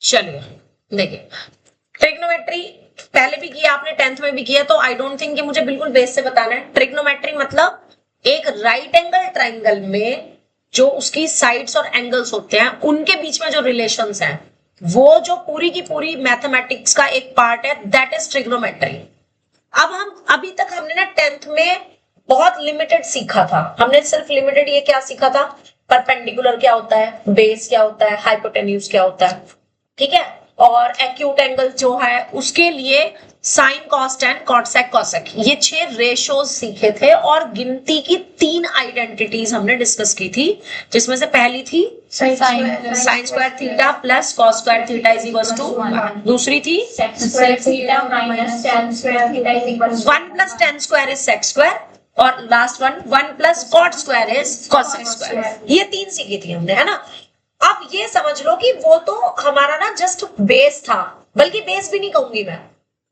चलिए देखिए, ट्रिग्नोमेट्री पहले भी किया आपने, 10th में भी किया, तो आई डोंट थिंक कि मुझे बिल्कुल बेस से बताना है। ट्रिग्नोमेट्री मतलब एक राइट एंगल ट्राइंगल में जो उसकी साइड्स और एंगल्स होते हैं उनके बीच में जो रिलेशंस हैं, वो जो पूरी की पूरी मैथमेटिक्स का एक पार्ट है, दैट इज ट्रिग्नोमेट्री। अब हम अभी तक हमने ना 10th में बहुत लिमिटेड सीखा था। हमने सिर्फ लिमिटेड ये क्या सीखा था, परपेंडिकुलर क्या होता है, बेस क्या होता है, हाइपोटेन्यूज क्या होता है, ठीक है, और एक्यूट एंगल जो है उसके लिए साइन, कॉस, टेन, कॉटसेक, कोसेक, ये 6 रेशोज सीखे थे और गिनती की 3 आइडेंटिटीज हमने डिस्कस की थी, जिसमें से पहली थी sine square theta plus cos square theta is equal to 1, दूसरी थी 1 plus tan square is sec square, और last 1 plus cot square is cosec square. ये 3 सीखी थी हमने, है ना। अब ये समझ लो कि वो तो हमारा ना जस्ट बेस था, बल्कि बेस भी नहीं कहूंगी मैं,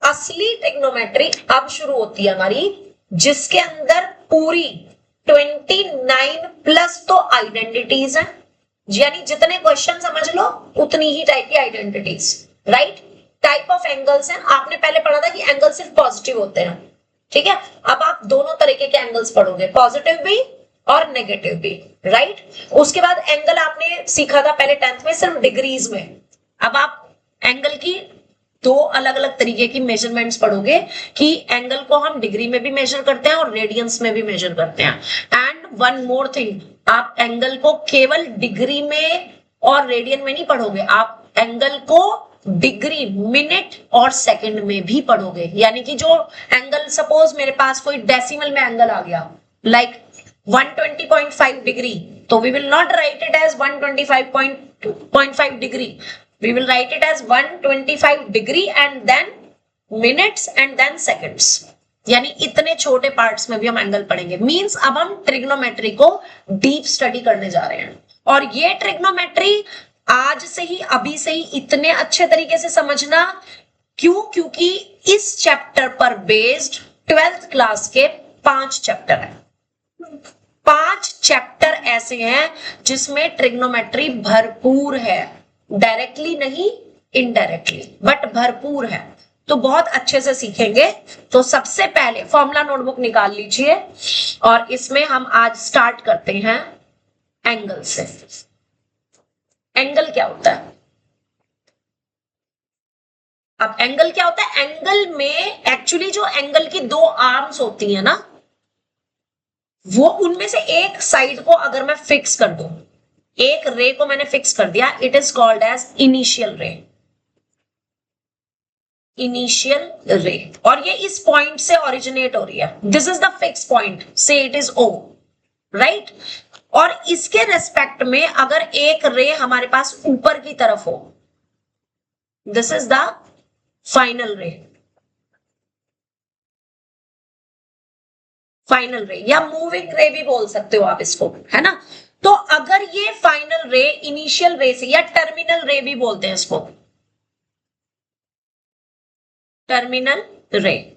असली ट्रिग्नोमेट्री अब शुरू होती है हमारी, जिसके अंदर पूरी 29 प्लस तो आइडेंटिटीज हैं, यानी जितने क्वेश्चन समझ लो उतनी ही टाइप की identities, right. Type of angles हैं, आपने पहले पढ़ा था कि एंगल सिर्फ पॉजिटिव होते हैं, ठीक है। अब आप दोनों तरीके के एंगल्स पढ़ोगे, पॉजिटिव भी और नेगेटिव भी, राइट। उसके बाद एंगल आपने सीखा था पहले 10th में सिर्फ डिग्रीज में, अब आप एंगल की 2 अलग अलग तरीके की मेजरमेंट्स पढ़ोगे कि एंगल को हम डिग्री में भी मेजर करते हैं और रेडियंस में भी मेजर करते हैं। एंड वन मोर थिंग, आप एंगल को केवल डिग्री में और रेडियन में नहीं पढ़ोगे, आप एंगल को डिग्री, मिनट और सेकंड में भी पढ़ोगे। यानी कि जो एंगल, सपोज मेरे पास कोई डेसिमल में एंगल आ गया, लाइक 120.5 डिग्री, तो we will not write it as 125.5 degree, we will write it as 125 degree and then minutes and then seconds। यानी इतने छोटे पार्ट्स में भी हम एंगल पढ़ेंगे। मींस अब हम ट्रिग्नोमेट्री को डीप स्टडी करने जा रहे हैं, और ये ट्रिग्नोमेट्री आज से ही, अभी से ही इतने अच्छे तरीके से समझना। क्यों? क्योंकि इस चैप्टर पर बेस्ड 12th क्लास के 5 चैप्टर हैं। 5 चैप्टर ऐसे हैं जिसमें ट्रिग्नोमेट्री भरपूर है, डायरेक्टली नहीं, इनडायरेक्टली, बट भरपूर है, तो बहुत अच्छे से सीखेंगे। तो सबसे पहले फॉर्मूला नोटबुक निकाल लीजिए, और इसमें हम आज स्टार्ट करते हैं एंगल से। एंगल क्या होता है? अब एंगल क्या होता है? एंगल में एक्चुअली जो एंगल की 2 आर्म्स होती है ना, वो उनमें से एक साइड को अगर मैं फिक्स कर दूं, एक रे को मैंने फिक्स कर दिया, it is called as initial ray. Initial ray, और ये इस पॉइंट से ओरिजिनेट हो रही है, this is the fix point, से इट इज ओ, राइट। और इसके रेस्पेक्ट में अगर एक रे हमारे पास ऊपर की तरफ हो, दिस इज द फाइनल रे। फाइनल रे या मूविंग रे भी बोल सकते हो आप इसको, है ना। तो अगर ये फाइनल रे इनिशियल रे से, या टर्मिनल रे भी बोलते हैं इसको, टर्मिनल रे,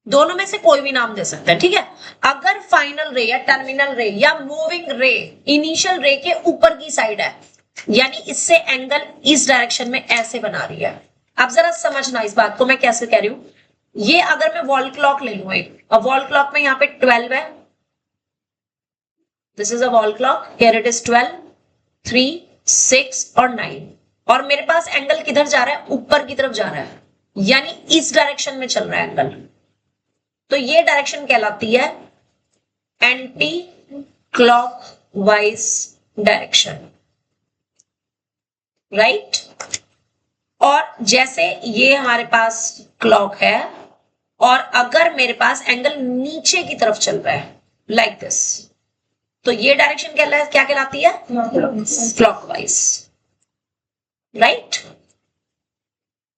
दोनों में से कोई भी नाम दे सकते हैं, ठीक है। अगर फाइनल रे या टर्मिनल रे या मूविंग रे इनिशियल रे के ऊपर की साइड है, यानी इससे एंगल इस डायरेक्शन में ऐसे बना रही है। अब जरा समझना इस बात को मैं कैसे कह रही हूं। ये अगर मैं वॉल क्लॉक ले लूं एक, और वॉल क्लॉक में यहां पे 12 है, this is a wall clock, here it is 12, 3, 6 और 9, और मेरे पास एंगल किधर जा रहा है? ऊपर की तरफ जा रहा है, यानी इस डायरेक्शन में चल रहा है एंगल। तो ये डायरेक्शन कहलाती है एंटी क्लॉकवाइज डायरेक्शन, राइट। और जैसे ये हमारे पास क्लॉक है, और अगर मेरे पास एंगल नीचे की तरफ चल रहा है लाइक दिस, तो ये डायरेक्शन क्या कहलाती है? Clockwise, right.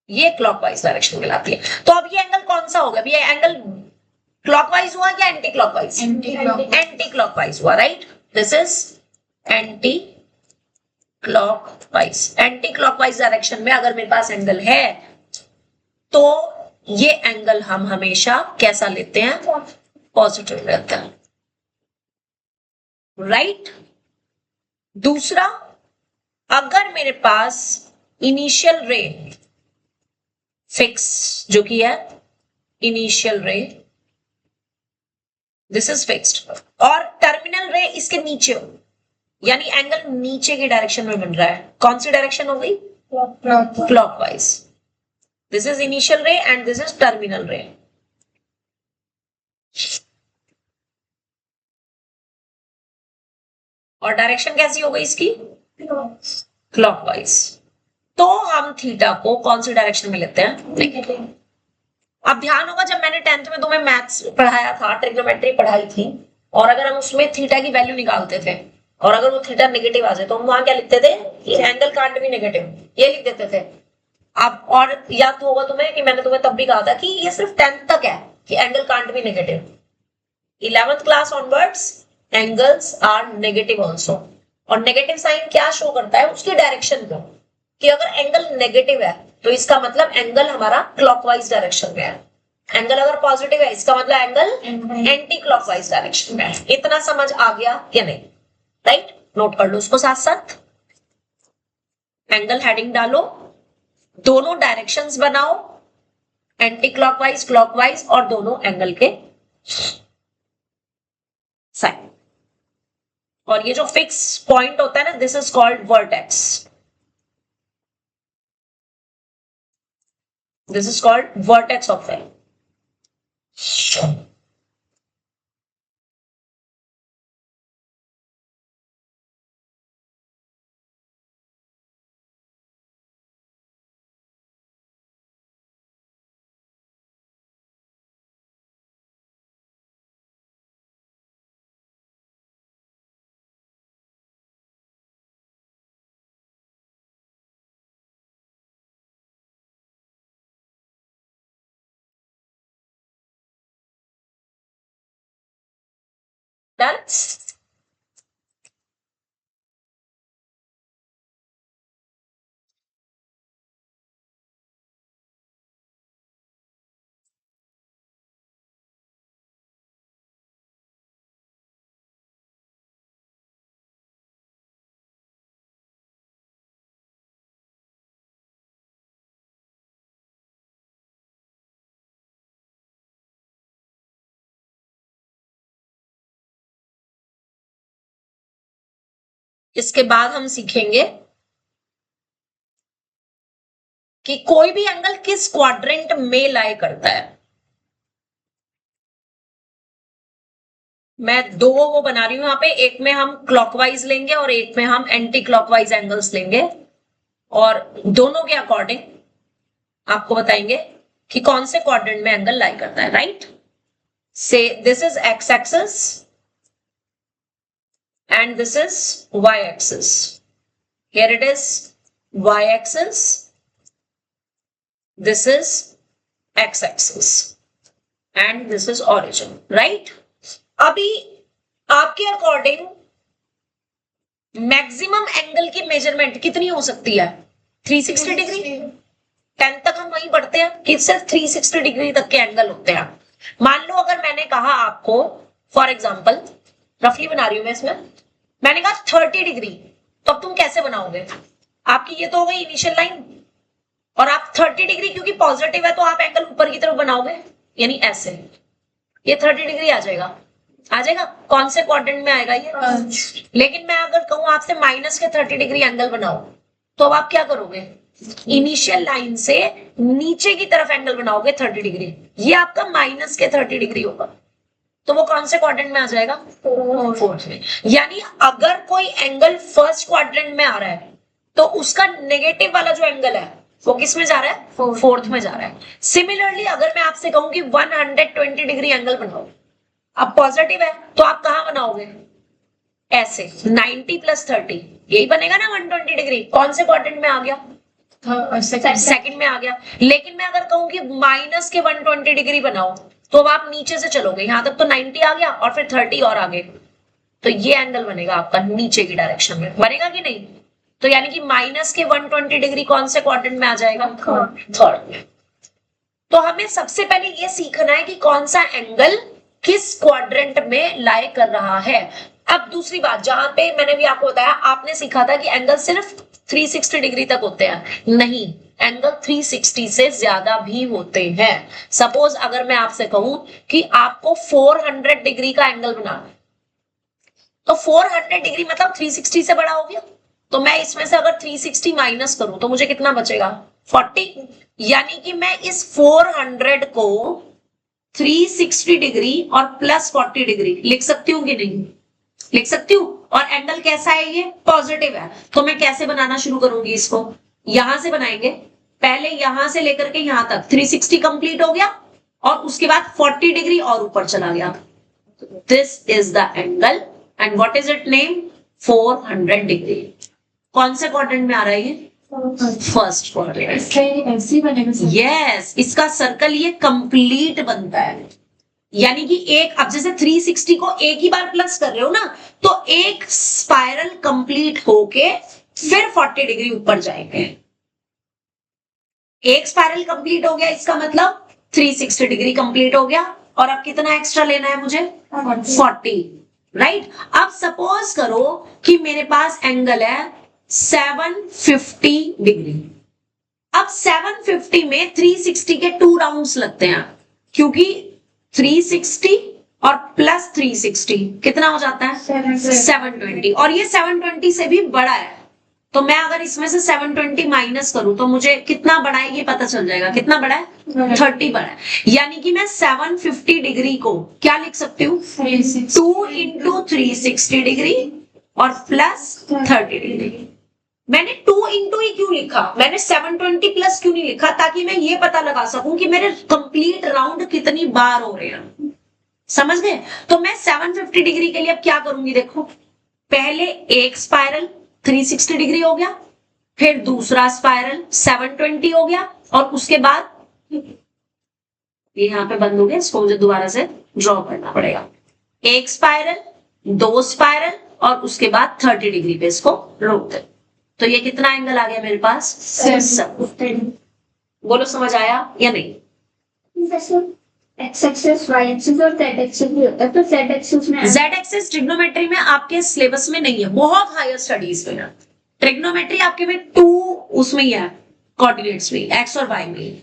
ये क्लॉकवाइज डायरेक्शन कहलाती है। तो अब ये एंगल कौन सा होगा? ये एंगल क्लॉकवाइज हुआ या एंटी क्लॉकवाइज? एंटी क्लॉकवाइज हुआ, right. This is anti clockwise. Anti clockwise direction में अगर मेरे पास एंगल है, तो ये एंगल हम हमेशा कैसा लेते हैं? पॉजिटिव लेते हैं, राइट। दूसरा, अगर मेरे पास इनिशियल रे फिक्स जो कि है इनिशियल रे, दिस इज फिक्स्ड, और टर्मिनल रे इसके नीचे हो, यानी एंगल नीचे की डायरेक्शन में बन रहा है। कौन सी डायरेक्शन हो गई? क्लॉकवाइज। दिस इज इनिशियल रे एंड दिस इज टर्मिनल रे। और डायरेक्शन कैसी हो गई इसकी? क्लॉकवाइज। तो हम थीटा को कौन सी डायरेक्शन में लेते हैं? अब ध्यान होगा जब मैंने 10th में तुम्हें मैथ्स पढ़ाया था, ट्रिग्नोमेट्री पढ़ाई थी, और अगर हम उसमें थीटा की वैल्यू निकालते थे और अगर वो थीटा नेगेटिव आ जाए तो हम वहां क्या लिखते थे? एंगल कांट बी नेगेटिव, ये लिख देते थे। अब और याद होगा तुम्हें कि मैंने तुम्हें तब भी कहा था कि ये सिर्फ 10th तक है कि angle can't be negative. 11th class onwards angles are negative also. और नेगेटिव साइन क्या शो करता है? उसकी डायरेक्शन को, कि अगर एंगल नेगेटिव है तो इसका मतलब एंगल हमारा क्लॉकवाइज डायरेक्शन में है। एंगल अगर पॉजिटिव है इसका मतलब एंगल एंटी क्लॉकवाइज डायरेक्शन में है। इतना समझ आ गया कि नहीं? राइट, नोट कर लो उसको साथ साथ। एंगल हेडिंग डालो, दोनों डायरेक्शंस बनाओ, एंटी क्लॉकवाइज क्लॉकवाइज, और दोनों एंगल के साइन। और ये जो फिक्स पॉइंट होता है ना, this is called vertex. This is called vertex of ray. Done? इसके बाद हम सीखेंगे कि कोई भी एंगल किस क्वाड्रेंट में लाई करता है। मैं दो वो बना रही हूं यहां पे, एक में हम क्लॉकवाइज लेंगे और एक में हम एंटी क्लॉकवाइज एंगल्स लेंगे, और दोनों के अकॉर्डिंग आपको बताएंगे कि कौन से क्वाड्रेंट में एंगल लाई करता है। राइट, से this is x axis and this is y-axis. Here it is y-axis. This is x-axis. And this is origin. Right? अभी आपके अकॉर्डिंग मैक्सिमम एंगल की मेजरमेंट कितनी हो सकती है? 360 डिग्री। 10 तक हम वही पढ़ते हैं कि सिर्फ 360 डिग्री तक के एंगल होते हैं। मान लो अगर मैंने कहा आपको, फॉर एग्जाम्पल रफली बना रही हूं मैं इसमें, मैंने कहा 30 डिग्री, तो अब तुम कैसे बनाओगे? आपकी ये तो हो गई इनिशियल लाइन, और आप 30 डिग्री क्योंकि पॉजिटिव है तो आप एंगल ऊपर की तरफ बनाओगे, यानी ऐसे ये 30 डिग्री आ जाएगा। आ जाएगा? कौन से क्वाड्रेंट में आएगा ये? लेकिन मैं अगर कहूं आपसे माइनस के 30 डिग्री एंगल बनाओ, तो अब आप क्या करोगे? इनिशियल लाइन से नीचे की तरफ एंगल बनाओगे 30 डिग्री, ये आपका माइनस के 30 डिग्री होगा। तो वो कौन से क्वाड्रेंट में आ जाएगा? फोर्थ में। यानी अगर कोई एंगल फर्स्ट क्वाड्रेंट में आ रहा है तो उसका नेगेटिव वाला जो एंगल है वो किस में जा रहा है? फोर्थ में जा रहा है। सिमिलरली अगर मैं आपसे कहूं कि 120 डिग्री एंगल बनाओ, अब पॉजिटिव है तो आप कहां बनाओगे? ऐसे 90 + 30, यही बनेगा ना 120 डिग्री। कौन से क्वाड्रेंट में आ गया? सेकंड में आ गया। लेकिन मैं अगर कहूं कि माइनस के 120 डिग्री बनाओ, तो अब आप नीचे से चलोगे, यहां तक तो 90 आ गया और फिर 30 और आगे, तो ये एंगल बनेगा आपका नीचे की डायरेक्शन में। बनेगा कि नहीं? तो यानी कि माइनस के 120 डिग्री कौन से क्वाड्रेंट में आ जाएगा? थर्ड में। तो हमें सबसे पहले ये सीखना है कि कौन सा एंगल किस क्वाड्रेंट में लाई कर रहा है। अब दूसरी बात, जहां पे मैंने भी आपको बताया, आपने सीखा था कि एंगल सिर्फ 360 डिग्री तक होते हैं, नहीं, एंगल 360 से ज्यादा भी होते हैं। सपोज अगर मैं आपसे कहूं कि आपको 400 डिग्री का एंगल बनाना है, तो 400 डिग्री मतलब 360 से बड़ा हो गया, तो मैं इसमें से अगर 360 माइनस करूं तो मुझे कितना बचेगा, 40। यानी कि मैं इस 400 को 360 डिग्री और प्लस 40 डिग्री लिख सकती हूँ कि नहीं, लिख सकती हूँ। और एंगल कैसा है, ये पॉजिटिव है, तो मैं कैसे बनाना शुरू करूंगी इसको, यहां से बनाएंगे, पहले यहां से लेकर के यहां तक 360 कंप्लीट हो गया और उसके बाद 40 डिग्री और ऊपर चला गया। This is the angle and what is it name, 400 degree. कौन से क्वाड्रेंट में आ रहा है ये, फर्स्ट क्वाड्रेंट। यस, इसका सर्कल ये कंप्लीट बनता है। यानी कि एक, अब जैसे 360 को एक ही बार प्लस कर रहे हो ना, तो एक स्पाइरल कंप्लीट होके फिर 40 डिग्री ऊपर जाएंगे। एक स्पाइरल कंप्लीट हो गया, इसका मतलब 360 डिग्री कंप्लीट हो गया, और अब कितना एक्स्ट्रा लेना है मुझे, 40, राइट। अब सपोज करो कि मेरे पास एंगल है 750 डिग्री। अब 750 में 360 के 2 राउंड्स लगते हैं, क्योंकि 360 और प्लस 360 कितना हो जाता है, 720, और ये 720 से भी बड़ा है। तो मैं अगर इसमें से 720 माइनस करूं तो मुझे कितना बड़ा है ये पता चल जाएगा, कितना बड़ा है, 30 बड़ा है। यानी कि मैं 750 डिग्री को क्या लिख सकती हूँ, 2 इंटू 360 डिग्री और प्लस 30 डिग्री। मैंने 2 इंटू ही क्यों लिखा, मैंने 720 प्लस क्यों नहीं लिखा, ताकि मैं ये पता लगा सकूं कि मेरे कंप्लीट राउंड कितनी बार हो रहे हैं, समझ गए। तो मैं 750 डिग्री के लिए अब क्या करूंगी, देखो, पहले एक स्पाइरल 360 डिग्री हो गया, फिर दूसरा स्पाइरल 720 हो गया, और उसके बाद ये यहां पे बंद हो गया, इसको मुझे दोबारा से ड्रॉ करना पड़ेगा। एक स्पाइरल, 2 स्पाइरल, और उसके बाद 30 डिग्री पे इसको रोक दे। तो ये कितना एंगल आ गया मेरे पास, 750। बोलो समझ आया या नहीं। एक्स एक्सिस, वाई एक्सिस और जेड एक्सिस भी होता है, तो जेड एक्सिस में, जेड एक्सिस ट्रिग्नोमेट्री में आपके सिलेबस में नहीं है, बहुत हायर स्टडीज में है। ट्रिग्नोमेट्री आपके में 2 उसमें ही है, कोऑर्डिनेट्स में, एक्स और वाई में।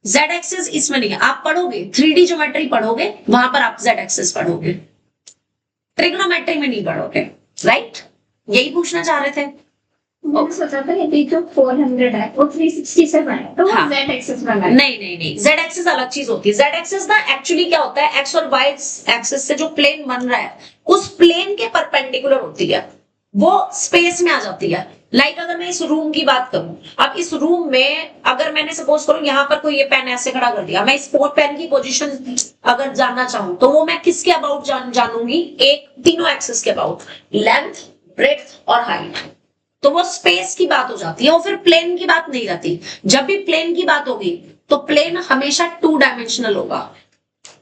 जेड एक्सिस इसमें नहीं है, आप पढ़ोगे 3D ज्योमेट्री पढ़ोगे, वहां पर आप जेड एक्सिस पढ़ोगे, ट्रिग्नोमेट्री में नहीं पढ़ोगे, राइट। यही पूछना चाह रहे थे। मैंने सोचा था कि जो 400 है वो 360 से बना है, तो वो हाँ। जेड एक्सिस बना है। नहीं नहीं नहीं, जेड एक्सिस अलग चीज होती है। जेड एक्सिस ना एक्चुअली क्या होता है, एक्स और वाई एक्सिस से जो प्लेन बन रहा है उस प्लेन के परपेंडिकुलर होती है, वो स्पेस में आ जाती है। लाइक अगर मैं इस रूम की बात करूं, अब इस रूम में अगर मैंने सपोज करूं यहाँ पर कोई ये पेन ऐसे खड़ा कर दिया, मैं इस पेन की पोजीशन अगर जानना चाहूं तो वो मैं किसके अबाउट जानूंगी, एक तीनों एक्सिस के अबाउट, लेंथ, ब्रेड्थ और हाइट। तो वो स्पेस की बात हो जाती है, वो फिर प्लेन की बात नहीं रहती। जब भी प्लेन की बात होगी तो प्लेन हमेशा 2 डायमेंशनल होगा,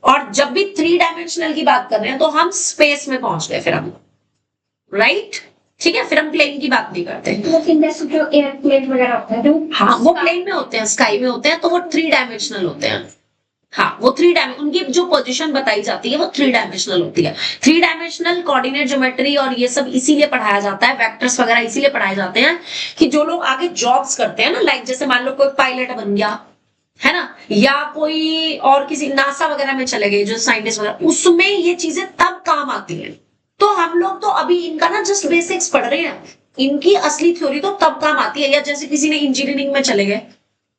और जब भी 3 डायमेंशनल की बात कर रहे हैं तो हम स्पेस में पहुंच गए फिर हम, राइट, ठीक है, फिर हम प्लेन की बात नहीं करते। लेकिन जैसे जो एयरप्लेन वगैरह होता है, जो हाँ वो प्लेन में होते हैं, स्काई में होते हैं, तो वो 3 डायमेंशनल होते हैं। हाँ वो 3 डायमेंशन, उनकी जो पोजीशन बताई जाती है वो 3 डायमेंशनल होती है। 3 डायमेंशनल कोऑर्डिनेट ज्योमेट्री और ये सब इसीलिए पढ़ाया जाता है, वेक्टर्स वगैरह इसीलिए पढ़ाए जाते हैं कि जो लोग आगे जॉब्स करते हैं ना, लाइक जैसे मान लो कोई पायलट बन गया है ना, या कोई और किसी नासा वगैरह में चले गए जो साइंटिस्ट वगैरह, उसमें ये चीजें तब काम आती हैं। तो हम लोग तो अभी इनका ना जस्ट बेसिक्स पढ़ रहे हैं, इनकी असली थ्योरी तो तब काम आती है। या जैसे किसी ने इंजीनियरिंग में चले गए,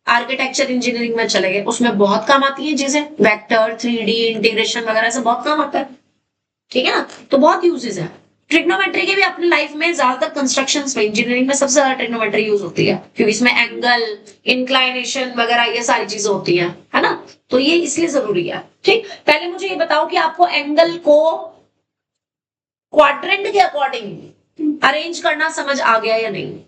आर्किटेक्चर इंजीनियरिंग में चले गए, उसमें बहुत काम आती है चीजें, वेक्टर, 3D इंटीग्रेशन वगैरह से बहुत काम आता है, ठीक है ना, तो बहुत यूजेस है। ट्रिग्नोमेट्री के भी अपने लाइफ में ज्यादातर कंस्ट्रक्शंस में, इंजीनियरिंग में सबसे ज्यादा ट्रिग्नोमेट्री यूज होती है, क्योंकि इसमें एंगल, इंक्लाइनेशन वगैरह ये सारी चीजें होती है ना, तो ये इसलिए जरूरी है। ठीक, पहले मुझे ये बताओ कि आपको एंगल को क्वाड्रेंट के अकॉर्डिंग अरेंज करना समझ आ गया या नहीं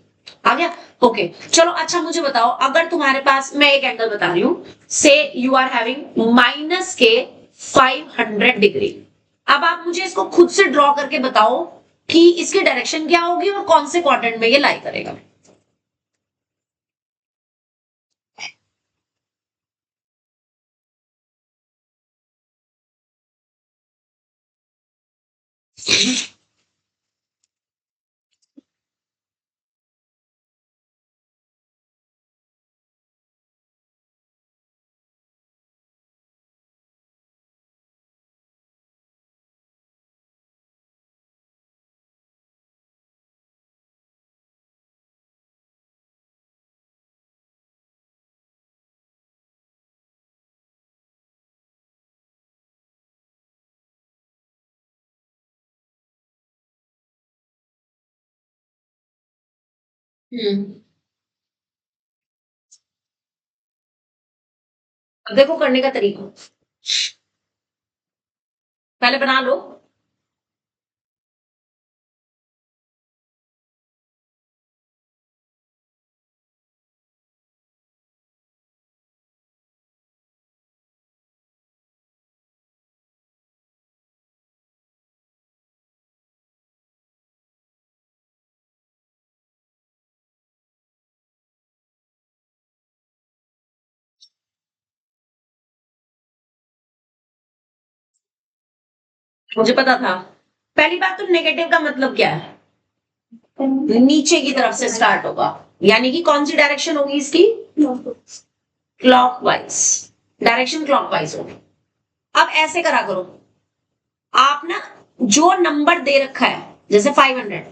आ गया, ओके चलो। अच्छा मुझे बताओ, अगर तुम्हारे पास, मैं एक एंगल बता रही हूं, से यू आर हैविंग माइनस के 500 डिग्री। अब आप मुझे इसको खुद से ड्रॉ करके बताओ कि इसकी डायरेक्शन क्या होगी और कौन से क्वाड्रेंट में ये लाई करेगा। अब देखो करने का तरीका, पहले बना लो। मुझे पता था। पहली बात तो नेगेटिव का मतलब क्या है, नीचे की तरफ से स्टार्ट होगा, यानी कि कौन सी डायरेक्शन होगी इसकी, क्लॉकवाइज, डायरेक्शन क्लॉकवाइज होगी। अब ऐसे करा करो, आप ना जो नंबर दे रखा है जैसे 500,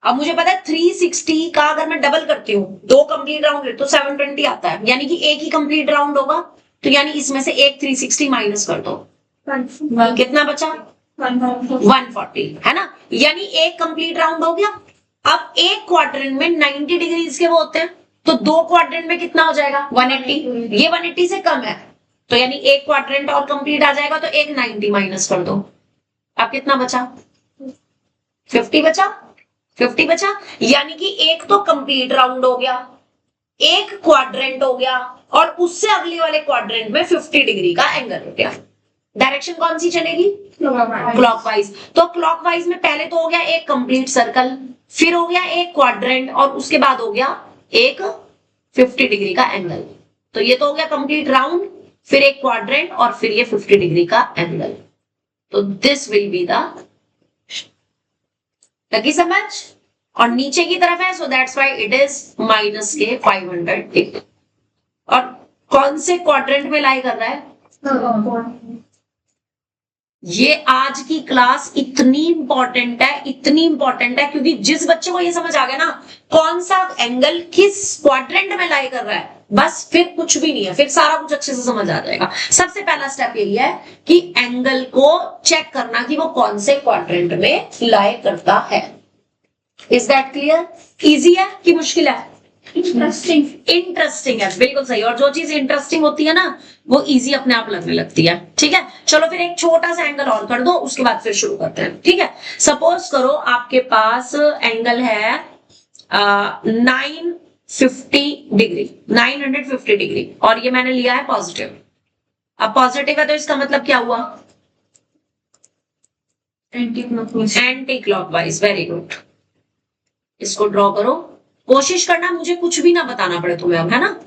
अब मुझे पता है 360 का अगर मैं डबल करती हूँ, 2 कंप्लीट राउंड तो 720 आता है, यानी कि एक ही कंप्लीट राउंड होगा, तो यानी इसमें से एक 360 माइनस कर दो, कितना बचा 140, है ना, यानी एक कंप्लीट राउंड हो गया। अब एक क्वाड्रेंट में 90 डिग्रीज के वो होते हैं, तो 2 क्वाड्रेंट में कितना हो जाएगा 180, ये 180 से कम है, तो यानी एक क्वाड्रेंट और कंप्लीट आ जाएगा, तो एक 90 माइनस कर दो, अब कितना बचा 50 बचा, 50 बचा, यानी कि एक तो कंप्लीट राउंड हो गया, एक क्वाड्रेंट हो गया, और उससे अगले वाले क्वाड्रेंट में 50 डिग्री का एंगल हो गया। डायरेक्शन कौन सी चलेगी, क्लॉकवाइज। तो क्लॉकवाइज में पहले तो हो गया एक कंप्लीट सर्कल, फिर हो गया एक क्वाड्रेंट, और उसके बाद हो गया एक 50 डिग्री का एंगल, तो ये तो हो गया कंप्लीट राउंड, फिर एक क्वाड्रेंट, और फिर ये 50 डिग्री का एंगल, तो दिस विल बी द, लगी समझ, और नीचे की तरफ है, so that's why it is minus के 500 डिग्री। और कौन से क्वाड्रेंट में लाई कर रहा है, ये आज की क्लास इतनी इंपॉर्टेंट है, इतनी इंपॉर्टेंट है, क्योंकि जिस बच्चे को ये समझ आ गया ना कौन सा एंगल किस क्वाड्रेंट में लाई कर रहा है, बस फिर कुछ भी नहीं है, फिर सारा कुछ अच्छे से समझ आ जाएगा। सबसे पहला स्टेप यही है कि एंगल को चेक करना कि वो कौन से क्वाड्रेंट में लाई करता है। इज दैट क्लियर, इजी है कि मुश्किल है, इंटरेस्टिंग है, बिल्कुल सही, और जो चीज इंटरेस्टिंग होती है ना वो इजी अपने आप लगने लगती है, ठीक है। चलो फिर एक छोटा सा एंगल और कर दो, उसके बाद फिर शुरू करते हैं, ठीक है। सपोज करो आपके पास एंगल है 950 डिग्री, 950 डिग्री, और ये मैंने लिया है पॉजिटिव। अब पॉजिटिव है तो इसका मतलब क्या हुआ, एंटी क्लॉकवाइज, वेरी गुड। इसको ड्रॉ करो, कोशिश करना मुझे कुछ भी ना बताना पड़े तुम्हें अब, है ना।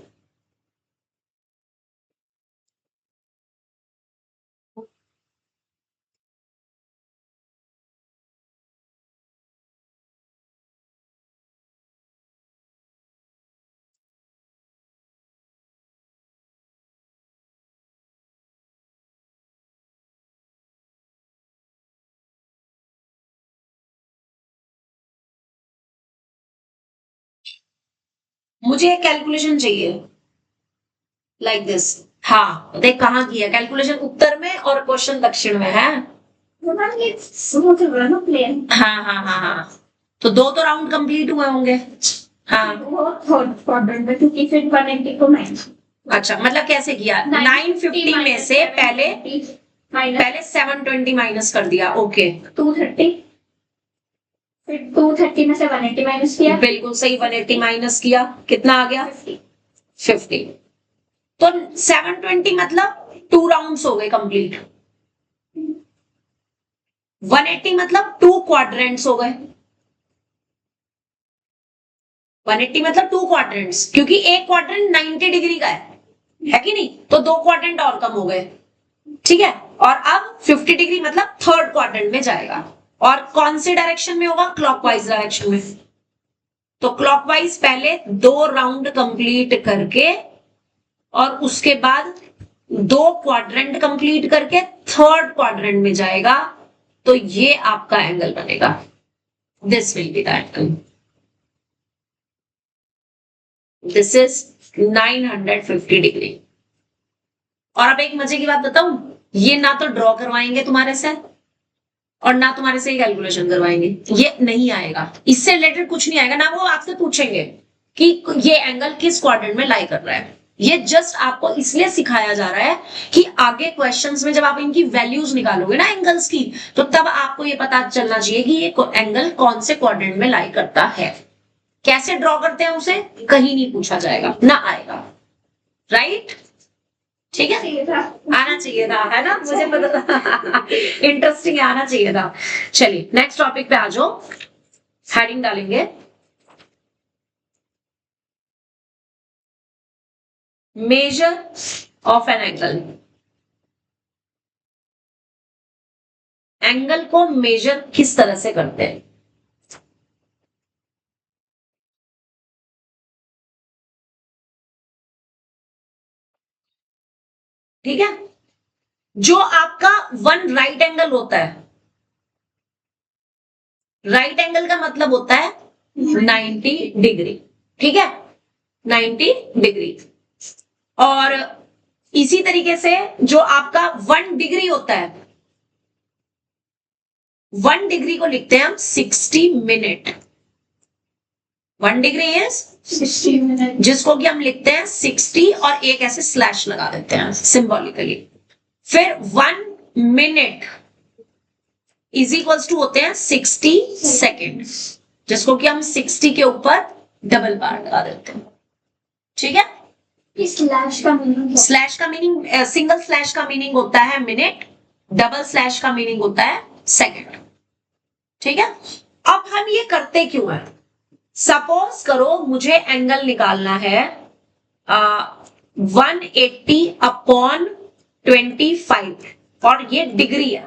मुझे एक कैलकुलेशन चाहिए लाइक दिस, हाँ देख कहाँ की है कैलकुलेशन, उत्तर में और क्वेश्चन दक्षिण में है। प्लेन, हाँ हाँ हाँ हाँ, तो 2 तो राउंड कंप्लीट हुए होंगे, हाँ। वो थर्ड क्वाड्रेंट में, क्योंकि फिर 180 को 9, अच्छा मतलब कैसे किया, 950 में से पहले 720 माइनस कर दिया, ओके 230, फिर 230 में से 180 माइनस किया, बिल्कुल सही, 180 माइनस किया, कितना आ गया 50। तो 720 मतलब 2 राउंड्स हो गए कंप्लीट, 180 मतलब 2 क्वाड्रेंट्स हो गए, 180 मतलब 2 क्वाड्रेंट्स, क्योंकि एक क्वाड्रेंट 90 डिग्री का है कि नहीं, तो 2 क्वाड्रेंट और कम हो गए, ठीक है। और अब 50 डिग्री मतलब थर्ड क्वाड्रेंट में जाएगा, और कौन से डायरेक्शन में होगा, क्लॉकवाइज डायरेक्शन में, तो क्लॉकवाइज पहले 2 राउंड कंप्लीट करके, और उसके बाद 2 क्वाड्रेंट कंप्लीट करके थर्ड क्वाड्रेंट में जाएगा, तो ये आपका एंगल बनेगा, this will be the angle, this is 950 degree. और अब एक मजे की बात बताऊं, ये ना तो ड्रॉ करवाएंगे तुम्हारे से, और ना तुम्हारे से ही कैलकुलेशन करवाएंगे, ये नहीं आएगा, इससे रिलेटेड कुछ नहीं आएगा ना। वो आपसे पूछेंगे कि ये एंगल किस क्वाड्रेंट में लाई कर रहा है। ये जस्ट आपको इसलिए सिखाया जा रहा है कि आगे क्वेश्चंस में जब आप इनकी वैल्यूज निकालोगे ना एंगल्स की, तो तब आपको ये पता चलना चाहिए कि ये एंगल कौन से क्वाड्रेंट में लाई करता है। कैसे ड्रॉ करते हैं उसे कहीं नहीं पूछा जाएगा, ना आएगा। राइट? ठीक है, आना चाहिए था, है ना, मुझे पता था। इंटरेस्टिंग आना चाहिए था। चलिए नेक्स्ट टॉपिक पे आ जाओ, हेडिंग डालेंगे measure of an angle. Angle को मेजर किस तरह से करते हैं? ठीक है, जो आपका वन राइट एंगल होता है, राइट एंगल का मतलब होता है 90 डिग्री। ठीक है, 90 डिग्री। और इसी तरीके से जो आपका 1 डिग्री होता है, 1 डिग्री को लिखते हैं हम 60 मिनट। 1 डिग्री इज 60 मिनट, जिसको कि हम लिखते हैं 60 और एक ऐसे स्लैश लगा देते हैं सिंबॉलिकली। फिर 1 मिनट इज इक्वल्स टू होते हैं 60 सेकेंड, जिसको कि हम 60 के ऊपर डबल बार लगा देते हैं। ठीक है, इस स्लैश का मीनिंग स्लैश का मीनिंग, सिंगल स्लैश का मीनिंग होता है मिनट, डबल स्लैश का मीनिंग होता है सेकेंड। ठीक है, अब हम ये करते क्यों है? सपोज करो मुझे एंगल निकालना है 180 अपॉन 25 और ये डिग्री है,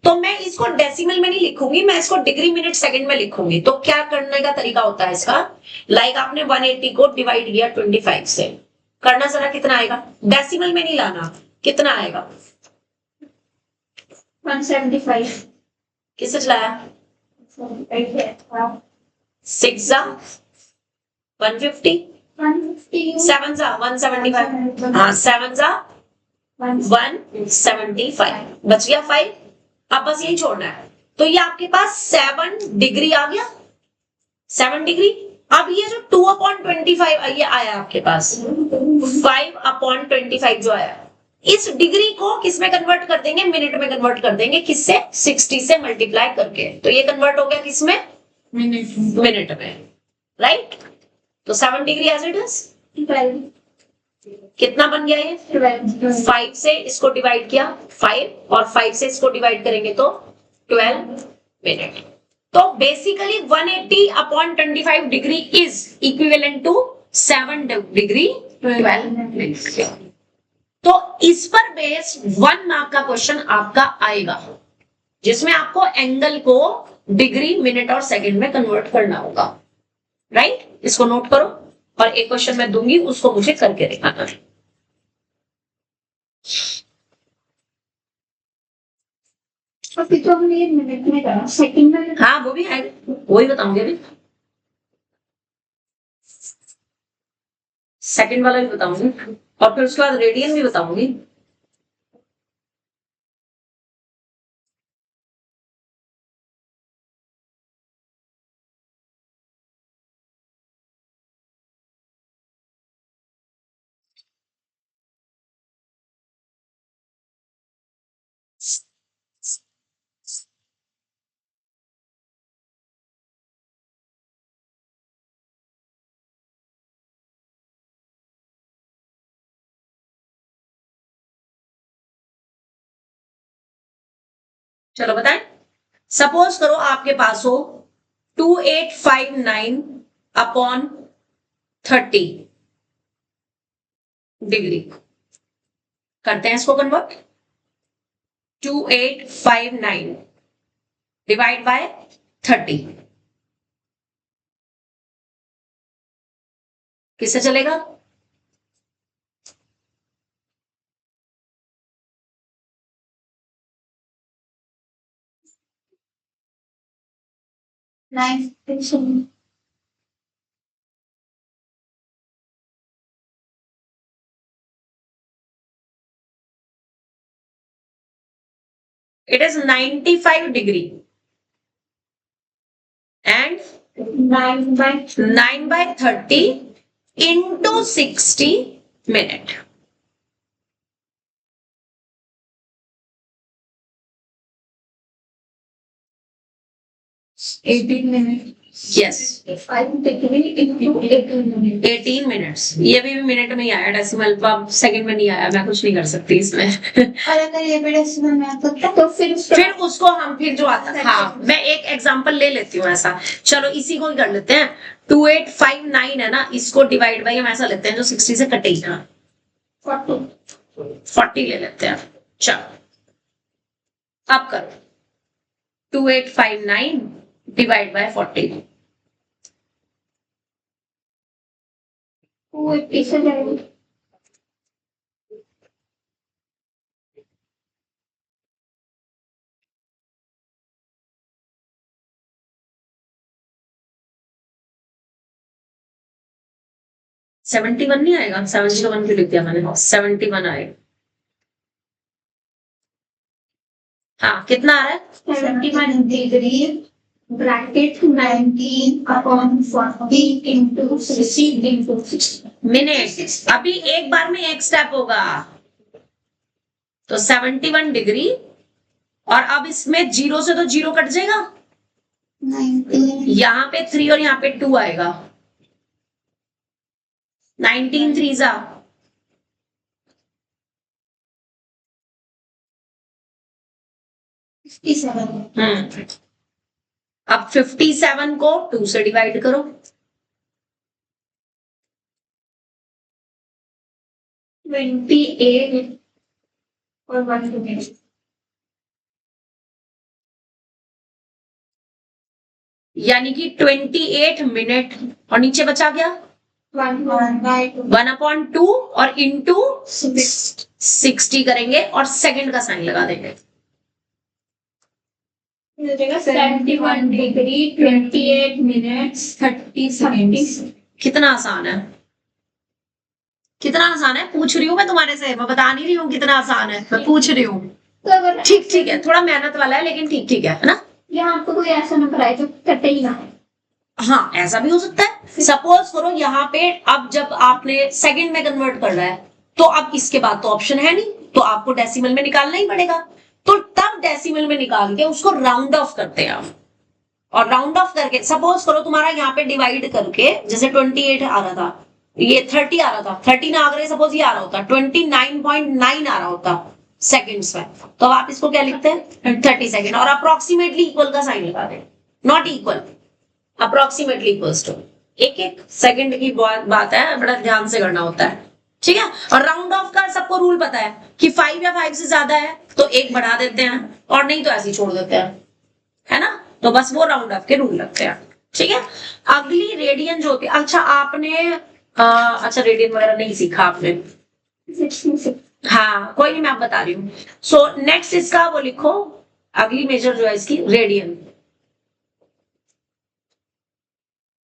तो मैं इसको डेसिमल में नहीं लिखूंगी, मैं इसको डिग्री मिनट सेकंड में लिखूंगी। तो क्या करने का तरीका होता है इसका, लाइक आपने 180 को डिवाइड किया 25 से, करना जरा कितना आएगा, डेसिमल में नहीं लाना, कितना आएगा? 175, किससे चलाया? 6 जा 150, 7 जा 175, हाँ 7 जा 175, बच गया 5। अब बस यही छोड़ना है। तो ये आपके पास 7 डिग्री आ गया, 7 डिग्री। अब ये जो 2/25 ये आया आपके पास, 5/25 जो आया, इस डिग्री को किस में कन्वर्ट कर देंगे? मिनट में कन्वर्ट कर देंगे। किससे? 60 से मल्टीप्लाई करके। तो ये कन्वर्ट हो गया किस में? मिनट में। राइट? तो 7 डिग्री एज इट इज कितना बन गया ये? 5 से इसको डिवाइड किया 5 और 5 से इसको डिवाइड करेंगे तो 12 मिनट। तो basically 180 upon 25 degree is equivalent to 7 degree 12 minute. तो इस पर बेस्ड 1 मार्क का क्वेश्चन आपका आएगा, जिसमें आपको एंगल को डिग्री मिनट और सेकंड में कन्वर्ट करना होगा। राइट? इसको नोट करो और एक क्वेश्चन मैं दूंगी, उसको मुझे करके दिखाना है। अभी तो हमने ये मिनट में करा, सेकंड में हाँ वो भी है, वही बताऊंगी अभी, सेकंड वाला भी बताऊंगी और फिर उसके बाद रेडियन भी बताऊंगी। चलो बताएं। सपोज करो आपके पास हो 2859 अपॉन 30 डिग्री, करते हैं इसको कन्वर्ट। 2859 डिवाइड बाय 30 किससे चलेगा? Nine It is 95 degree and 9 by 30 into 60 minute. Yes, 5 degree into 18 minutes. 18 minutes. ये भी मिनट में ही आया, डेसिमल सेकंड में नहीं आया, मैं कुछ नहीं कर सकती इसमें। और अगर ये भी डेसिमल में आता तो फिर उसको हम फिर जो आता, हाँ मैं एक एग्जांपल ले लेती हूँ ऐसा, चलो इसी को ही कर लेते हैं। 2859 है ना, इसको डिवाइड बाई हम ऐसा लेते हैं जो 60 से कटेगा, 40 ले लेते हैं। चलो अब करो 2859 डिवाइड बाय 40। 280 से जाएगी। सेवेंटी वन नहीं आएगा, 71 क्यों लिख दिया मैंने, 71 आएगा। हाँ कितना आ रहा है, 71 degree bracket 19 upon 40 into 60 into 60 minute. अभी एक बार में एक स्टेप होगा, तो 71 डिग्री, और अब इसमें जीरो से तो जीरो कट जाएगा, 19 यहाँ पे 3 और यहाँ पे 2 आएगा, 19 3 जा 57 अब 57 को 2 से डिवाइड करो, 28 और 1 minute यानी कि 28 मिनट, और नीचे बचा गया 1/2 और इंटू 60 करेंगे और सेकंड का साइन लगा देंगे। 71 degree 28 minutes 30 seconds। कितना आसान है, कितना आसान है, पूछ रही हूँ मैं तुम्हारे से, मैं बता नहीं रही हूँ कितना आसान है, मैं पूछ रही हूँ। ठीक ठीक है, थोड़ा मेहनत वाला है लेकिन ठीक ठीक है ना। यहाँ आपको कोई ऐसा नंबर आए जो कटे ही ना है। हाँ ऐसा भी हो सकता है, सपोज करो यहाँ पे अब जब आपने सेकंड में कन्वर्ट कर रहा है, तो अब इसके बाद तो ऑप्शन है नहीं, तो आपको डेसिमल में निकालना ही पड़ेगा, तो तब डेसिमल में निकाल के उसको राउंड ऑफ करते हैं आप, और राउंड ऑफ करके सपोज करो तुम्हारा यहाँ पे डिवाइड करके जैसे 28 आ रहा था, ये 30 आ रहा था, 30 ना आकर सपोज ये आ रहा होता 29.9 आ रहा होता सेकंड्स में, तो आप इसको क्या लिखते हैं 30 सेकंड, और अप्रोक्सीमेटली इक्वल का साइन लगा दें, not equal, approximately equals to, एक एक सेकंड की बात है, बड़ा ध्यान से करना होता है, ठीक है। और राउंड ऑफ का सबको रूल पता है कि 5 या 5 से ज्यादा है तो एक बढ़ा देते हैं, और नहीं तो ऐसे ही छोड़ देते हैं, है ना, तो बस वो राउंड ऑफ के रूल लगते हैं, ठीक है। अगली रेडियन जो होती है, अच्छा आपने अच्छा रेडियन वगैरह नहीं सीखा आपने, 66 हाँ कोई नहीं, मैं आप बता रही हूँ। सो नेक्स्ट इसका वो लिखो, अगली मेजर जो है इसकी रेडियन।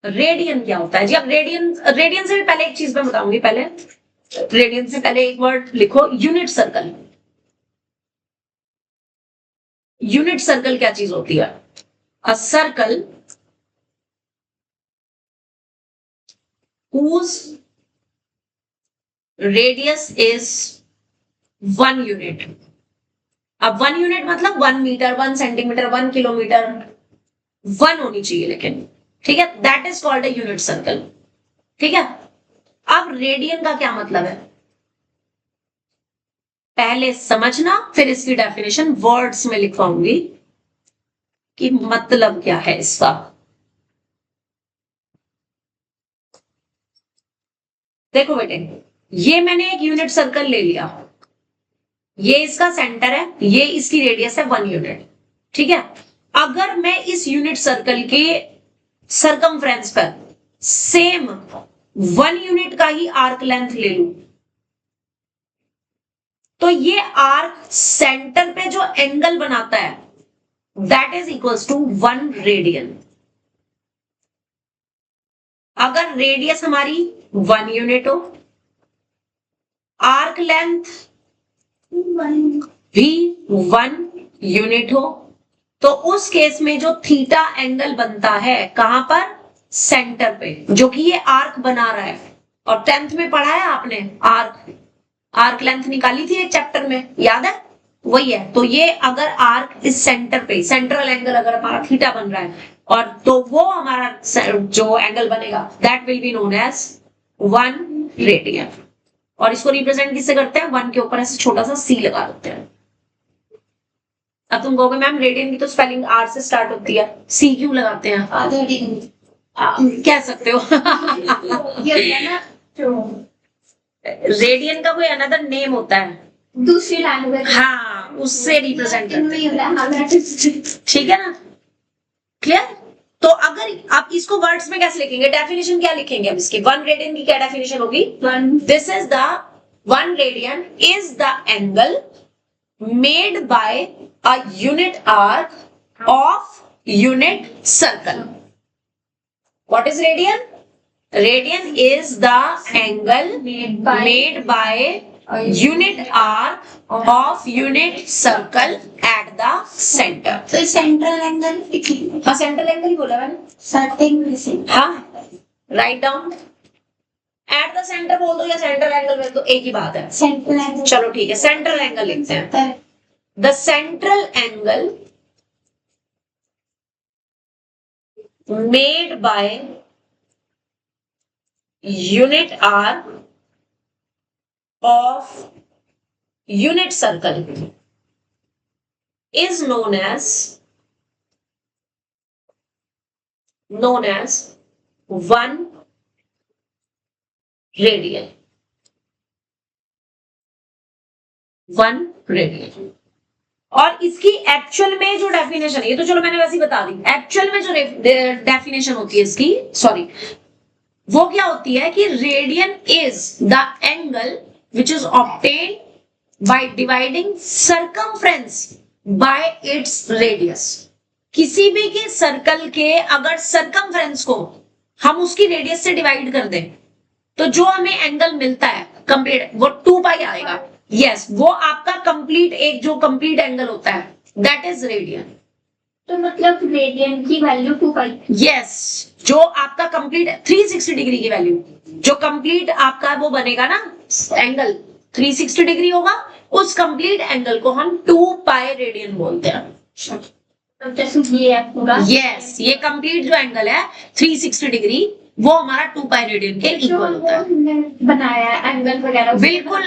रेडियन क्या होता है जी, अब रेडियन, रेडियन से भी पहले एक चीज मैं बताऊंगी, पहले रेडियन से पहले एक वर्ड लिखो, यूनिट सर्कल। यूनिट सर्कल क्या चीज होती है, a circle whose radius is 1 unit। अब 1 यूनिट मतलब 1 मीटर, 1 सेंटीमीटर, 1 किलोमीटर, 1 होनी चाहिए लेकिन, ठीक है, that is called a unit circle, ठीक है। अब रेडियन का क्या मतलब है, पहले समझना फिर इसकी डेफिनेशन वर्ड्स में लिखवाऊंगी कि मतलब क्या है इसका। देखो बेटे, ये मैंने एक यूनिट सर्कल ले लिया, ये इसका सेंटर है, ये इसकी रेडियस है 1 यूनिट, ठीक है। अगर मैं इस यूनिट सर्कल के सरकमफ्रेंस पर सेम 1 यूनिट का ही आर्क लेंथ ले लूं, तो ये आर्क सेंटर पे जो एंगल बनाता है that is equals to 1 radian. अगर रेडियस हमारी 1 यूनिट हो, आर्क लेंथ भी 1 यूनिट हो, तो उस केस में जो थीटा एंगल बनता है कहां पर, सेंटर पे, जो कि ये आर्क बना रहा है। और 10th में पढ़ा है आपने आर्क लेंथ निकाली थी एक चैप्टर में, याद है, वही है। तो ये अगर आर्क इस सेंटर पे, सेंट्रल एंगल अगर हमारा थीटा बन रहा है, और तो वो हमारा जो एंगल बनेगा that will be known as 1 radian. और इसको रिप्रेजेंट किससे करते हैं, 1 के ऊपर ऐसे छोटा सा सी लगा देते हैं। अब तुम कहोगे मैम रेडियन की तो स्पेलिंग आर से स्टार्ट होती है, सी क्यों लगाते हैं, कह सकते हो। रेडियन का कोई अनदर नेम होता है, दूसरी लैंग्वेज, हाँ, उससे रिप्रेजेंट करते हैं, ठीक है ना, क्लियर। तो अगर आप इसको वर्ड्स में कैसे लिखेंगे, डेफिनेशन क्या लिखेंगे अब इसकी, 1 रेडियन की क्या डेफिनेशन होगी, this is the 1 radian is the angle made by a unit arc of unit circle. What is radian, radian is the angle made by unit arc of unit circle at the center। तो central angle, हाँ central angle ही बोला मैंने, certain, हाँ, write down, at the centre बोल दो या central angle में, तो एक ही बात है, सेंट्रल एंगल। चलो ठीक है, सेंट्रल एंगल लिखते हैं। The central angle made by unit arc of unit circle is known as 1 radian। 1 radian। और इसकी एक्चुअल में जो डेफिनेशन है, ये तो चलो मैंने वैसे ही बता दी, एक्चुअल में जो डेफिनेशन होती है इसकी, सॉरी, वो क्या होती है कि radian is the angle which is obtained by dividing circumference by its radius। किसी भी के सर्कल के अगर सर्कमफ्रेंस को हम उसकी रेडियस से डिवाइड कर दें तो जो हमें एंगल मिलता है कंप्लीट, वो 2 पाई आएगा। यस, वो आपका कंप्लीट एक जो कंप्लीट एंगल होता है दैट इज रेडियन। तो मतलब रेडियन की वैल्यू 2 पाई। यस, जो आपका कंप्लीट 360 डिग्री की वैल्यू, जो कंप्लीट आपका वो बनेगा ना एंगल 360 डिग्री होगा, उस कंप्लीट एंगल को हम 2 पाई रेडियन बोलते हैं। तो जैसे ये है पूरा, यस, ये कंप्लीट जो एंगल है 360 डिग्री, वो हमारा 2 पाई रेडियन के इक्वल होता है। बनाया एंगल वगैरह, बिल्कुल,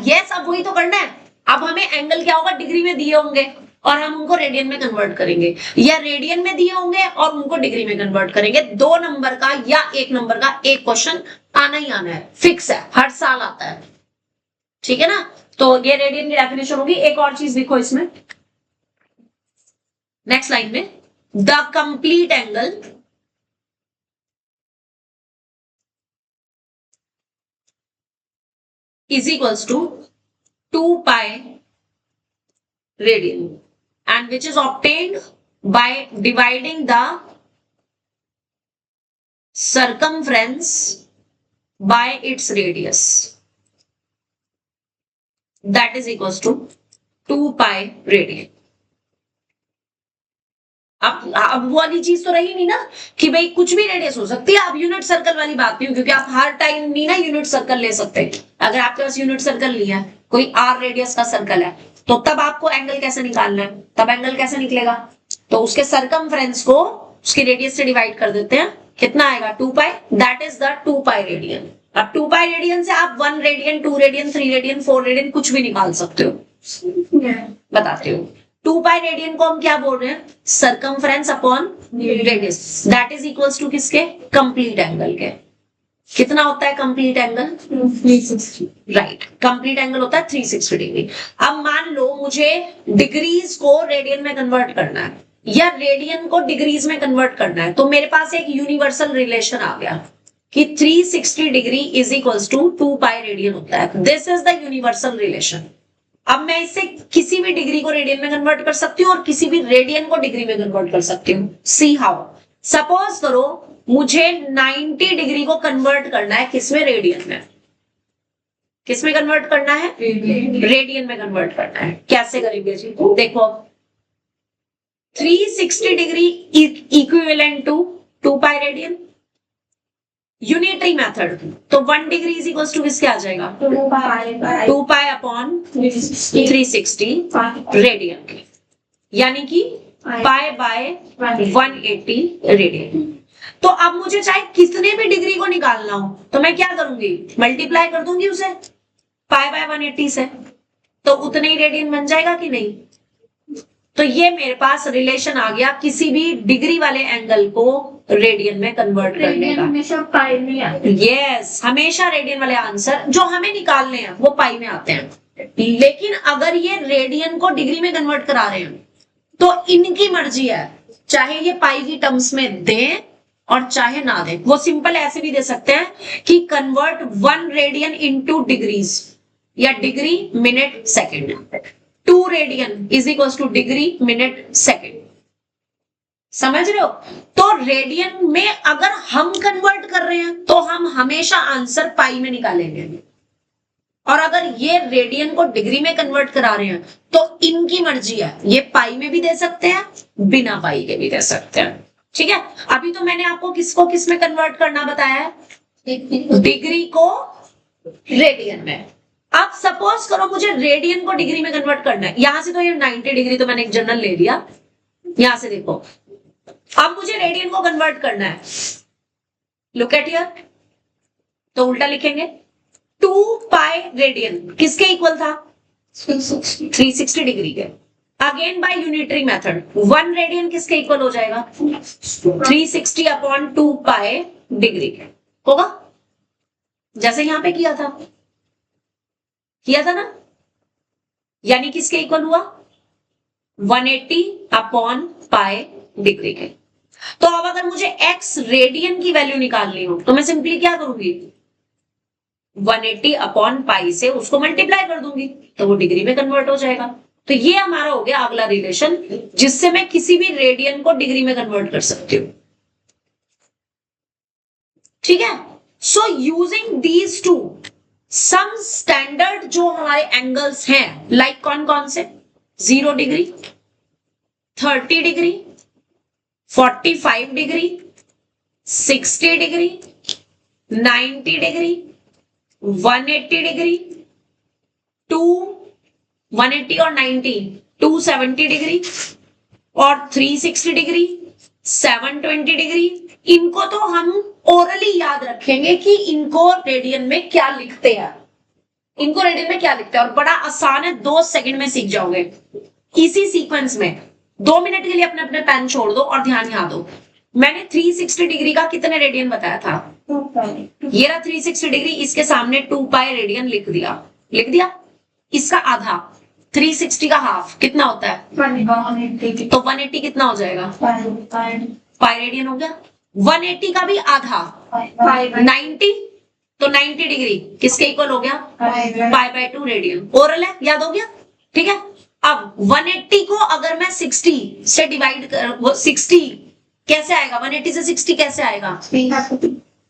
यस, अब वही तो करना है। अब हमें एंगल क्या होगा, डिग्री में दिए होंगे और हम उनको रेडियन में कन्वर्ट करेंगे, या रेडियन में दिए होंगे और उनको डिग्री में कन्वर्ट करेंगे। 2 नंबर का या 1 नंबर का एक क्वेश्चन आना ही आना है, फिक्स है, हर साल आता है, ठीक है ना। तो ये रेडियन की डेफिनेशन होगी। एक और चीज लिखो इसमें, नेक्स्ट लाइन में, the complete angle is equals to 2 pi radian and which is obtained by dividing the circumference by its radius, that is equals to 2 pi radian। अब वो वाली चीज तो रही नहीं ना कि भाई कुछ भी रेडियस हो सकती है, अब यूनिट सर्कल वाली बात नहीं, क्योंकि आप हर टाइम नहीं ना यूनिट सर्कल ले सकते। अगर आपके पास यूनिट सर्कल नहीं है, कोई r रेडियस का सर्कल है, तो तब आपको एंगल कैसे निकालना है, तब एंगल कैसे निकलेगा, तो उसके सर्कमफ्रेंस को उसकी रेडियस से डिवाइड कर देते हैं, कितना आएगा 2 pi, that is the 2 pi radian. अब 2 पाई रेडियन से आप 1 रेडियन, 2 रेडियन, 3 रेडियन, 4 रेडियन कुछ भी निकाल सकते हो। बताते हो 2 पाई रेडियन को हम क्या बोल रहे हैं, circumference upon radius, that is equals to किसके, कंप्लीट एंगल के। कितना होता है complete angle, 360। Right, complete angle होता है 360 डिग्री। अब मान लो मुझे डिग्रीज को रेडियन में कन्वर्ट करना है या रेडियन को डिग्रीज में कन्वर्ट करना है, तो मेरे पास एक यूनिवर्सल रिलेशन आ गया कि 360 degree is equals to 2 pi radian होता है। This is the universal relation. अब मैं इससे किसी भी डिग्री को रेडियन में कन्वर्ट कर सकती हूँ और किसी भी रेडियन को डिग्री में कन्वर्ट कर सकती हूँ। सी हाउ, सपोज करो मुझे 90 डिग्री को कन्वर्ट करना है, किसमें, रेडियन में। किसमें कन्वर्ट करना है, रेडियन में कन्वर्ट करना है। कैसे करेंगे जी, देखो 360 degree equivalent to 2 pi radian. Unitary method तो 1 डिग्री इज इक्वल टू किसके आ जाएगा 2 पाई अपॉन 360 रेडियन, यानी कि पाई बाय 180 रेडियन। तो अब मुझे चाहे कितने भी डिग्री को निकालना हो तो मैं क्या करूंगी, मल्टीप्लाई कर दूंगी उसे पाई बाय 180 से, तो उतने ही रेडियन बन जाएगा कि नहीं। तो ये मेरे पास रिलेशन आ गया किसी भी डिग्री वाले एंगल को रेडियन में कन्वर्ट करने का। हमेशा पाई में आते हैं। यस, हमेशा रेडियन वाले आंसर जो हमें निकालने हैं वो पाई में आते हैं। लेकिन अगर ये रेडियन को डिग्री में कन्वर्ट करा रहे हैं तो इनकी मर्जी है, चाहे ये पाई की टर्म्स में दें और चाहे ना दें। वो सिंपल ऐसे भी दे सकते हैं कि कन्वर्ट 1 रेडियन इनटू डिग्रीज या degree minute second. 2 radian is equal two degree minute second. समझ रहे हो। तो रेडियन में अगर हम कन्वर्ट कर रहे हैं तो हम हमेशा आंसर पाई में निकालेंगे, और अगर ये रेडियन को डिग्री में कन्वर्ट करा रहे हैं तो इनकी मर्जी है, ये पाई में भी दे सकते हैं बिना पाई के भी दे सकते हैं। ठीक है, अभी तो मैंने आपको किसको किस में कन्वर्ट करना बताया है, डिग्री को रेडियन में। अब सपोज करो मुझे रेडियन को डिग्री में कन्वर्ट करना है, यहां से तो ये 90 डिग्री तो मैंने एक जनरल ले लिया, यहां से देखो अब मुझे रेडियन को कन्वर्ट करना है। लुक एट हियर, तो उल्टा लिखेंगे 2 पाई रेडियन किसके इक्वल था 360 डिग्री के। Again by unitary method 1 radian किसके इक्वल हो जाएगा 360 अपॉन 2 पाई डिग्री के होगा, जैसे यहां पे किया था ना, यानी किसके इक्वल हुआ 180 अपॉन पाई डिग्री के। तो अब अगर मुझे x रेडियन की वैल्यू निकालनी हो तो मैं सिंपली क्या करूंगी 180 अपॉन पाई से उसको मल्टीप्लाई कर दूंगी तो वो डिग्री में कन्वर्ट हो जाएगा। तो ये हमारा हो गया अगला रिलेशन जिससे मैं किसी भी रेडियन को डिग्री में कन्वर्ट कर सकती हूं। ठीक है, so using these two some standard जो हमारे एंगल्स हैं, लाइक कौन कौन से 0 degree 30 degree 45 degree 60 degree 90 degree 180 degree 180 और 90 270 डिग्री और 360 डिग्री 720 डिग्री। इनको तो हम ओरली याद रखेंगे कि इनको रेडियन में क्या लिखते हैं, इनको रेडियन में क्या लिखते हैं, और बड़ा आसान है, 2 सेकंड में सीख जाओगे इसी सीक्वेंस में। 2 मिनट के लिए अपने अपने पेन छोड़ दो और ध्यान यहाँ दो। मैंने 360 डिग्री का कितने रेडियन बताया था, ये रहा 360 डिग्री, इसके सामने 2 पाई रेडियन लिख दिया। इसका आधा 360 का हाफ कितना होता है तो 180 कितना हो जाएगा पाई रेडियन हो गया। 180 का भी आधा 90 तो 90 डिग्री किसके इक्वल हो गया पाई बाय 2 रेडियन। ओरल है, याद हो गया। ठीक है, अब 180 को अगर मैं 60 से डिवाइड कर 60 कैसे आएगा 180 से 60 कैसे आएगा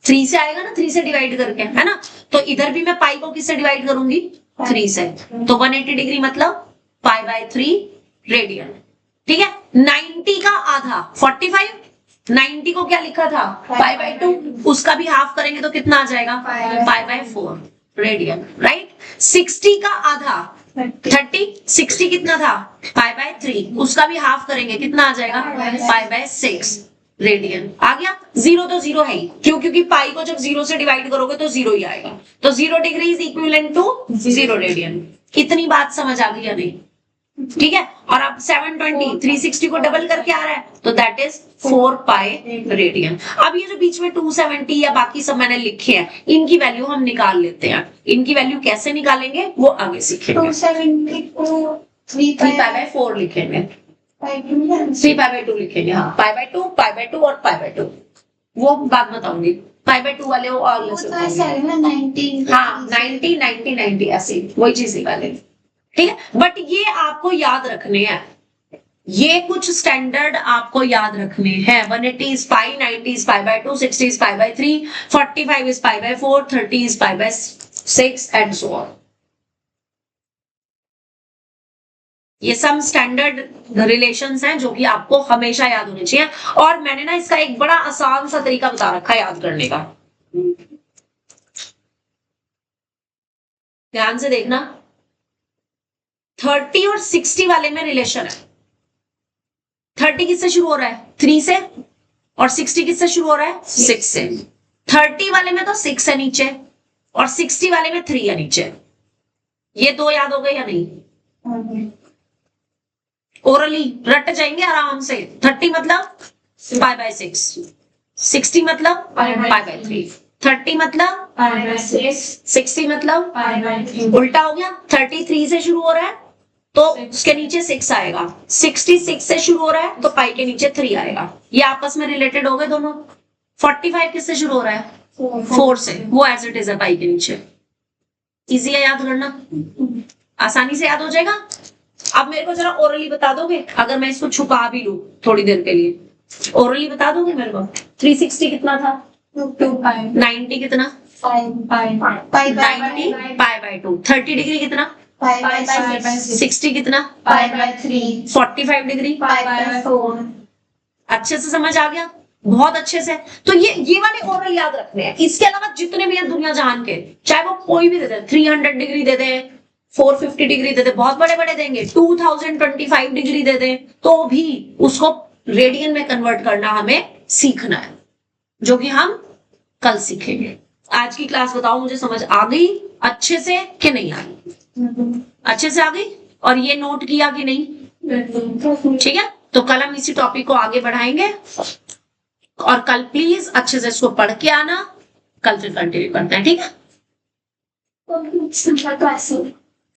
3 से आएगा ना, 3 से डिवाइड करके, है ना। तो इधर भी मैं पाई को किससे डिवाइड करूंगी 3 से, तो 180 डिग्री मतलब पाई बाय 3 रेडियन। ठीक है, 90 का आधा 45, 90 को क्या लिखा था पाई बाय 2, उसका भी हाफ करेंगे तो कितना आ जाएगा पाई बाय 4 रेडियन, राइट। 60 का आधा 30, 60 कितना था पाई बाय 3, उसका भी हाफ करेंगे कितना आ जाएगा पाई बाय 6 रेडियन। आ गया। 0 तो 0 है ही, क्योंकि पाई को जब 0 से डिवाइड करोगे तो 0 ही आएगा, तो 0 degree is equivalent to 0 radian. इतनी बात समझ आ गई या नहीं। ठीक है, और अब 720 360 को डबल करके आ रहा है तो दैट इज 4 पाई रेडियन। अब ये जो बीच में 270 या बाकी सब मैंने लिखे हैं इनकी वैल्यू हम निकाल लेते हैं। इनकी वैल्यू कैसे निकालेंगे वो आगे सीखेंगे। 270 को 3 पाई बाय 4 लिखेंगे, 3 पाई बाय 2 लिखेंगे, हाँ पाई बाय 2 पाई बाय 2 और पाई बाय 2, वो बात बताऊंगी। पाई बाय 2 वाले वो और हाँ 90 90 90 ऐसे वही चीज निकालेंगे। ठीक है, बट ये आपको याद रखने हैं, ये कुछ स्टैंडर्ड आपको याद रखने हैं। 180 is pi, 90 is pi by 2, 60 is pi by 3, 45 is pi by 4, 30 is pi by 6 and so on. ये सम स्टैंडर्ड रिलेशंस हैं जो कि आपको हमेशा याद होने चाहिए। और मैंने ना इसका एक बड़ा आसान सा तरीका बता रखा है याद करने का, ध्यान से देखना। 30 और 60 वाले में रिलेशन है। 30 किससे शुरू हो रहा है? 3 से, और 60 किससे शुरू हो रहा है? 6 से। 30 वाले में तो 6 है नीचे, और 60 वाले में 3 है नीचे। ये दो याद हो गए या नहीं? ओरली रट जाएंगे आराम से। 30 मतलब पाई बाय 6, 60 मतलब पाई बाय 3, 30 मतलब 60 मतलब उल्टा हो गया। 33 से शुरू हो रहा है तो उसके नीचे 6 आएगा, 66 से शुरू हो रहा है तो पाई के नीचे 3 आएगा। ये आपस में रिलेटेड हो गए दोनों। 45 किससे शुरू हो रहा है? 4 से, वो एज इट इज है पाई के नीचे। इजी है याद करना, आसानी से याद हो जाएगा। अब मेरे को जरा ओरली बता दोगे, अगर मैं इसको छुपा भी लूं थोड़ी देर के लिए, ओरली बता दोगे मेरे को? 360 कितना था? 90 कितना? 90 पाई बाय 2। 30 डिग्री कितना? 60 कितना? 45 डिग्री। अच्छे से समझ आ गया? बहुत अच्छे से। तो ये वाले ओरल याद रखने हैं। इसके अलावा जितने भी हैं दुनिया जहान के, चाहे वो कोई भी दे दे, 300 डिग्री दे दे, 450 डिग्री दे दे, बहुत बड़े बड़े देंगे, 2025 डिग्री दे दे, तो भी उसको रेडियन में कन्वर्ट करना हमें सीखना है, जो कि हम कल सीखेंगे। आज की क्लास बताओ मुझे समझ आ गई अच्छे से कि नहीं आ गई? अच्छे से आ गई? और ये नोट किया कि नहीं? ठीक है, तो कल हम इसी टॉपिक को आगे बढ़ाएंगे, और कल प्लीज अच्छे से इसको पढ़ के आना। कल फिर कंटिन्यू करते हैं, ठीक है?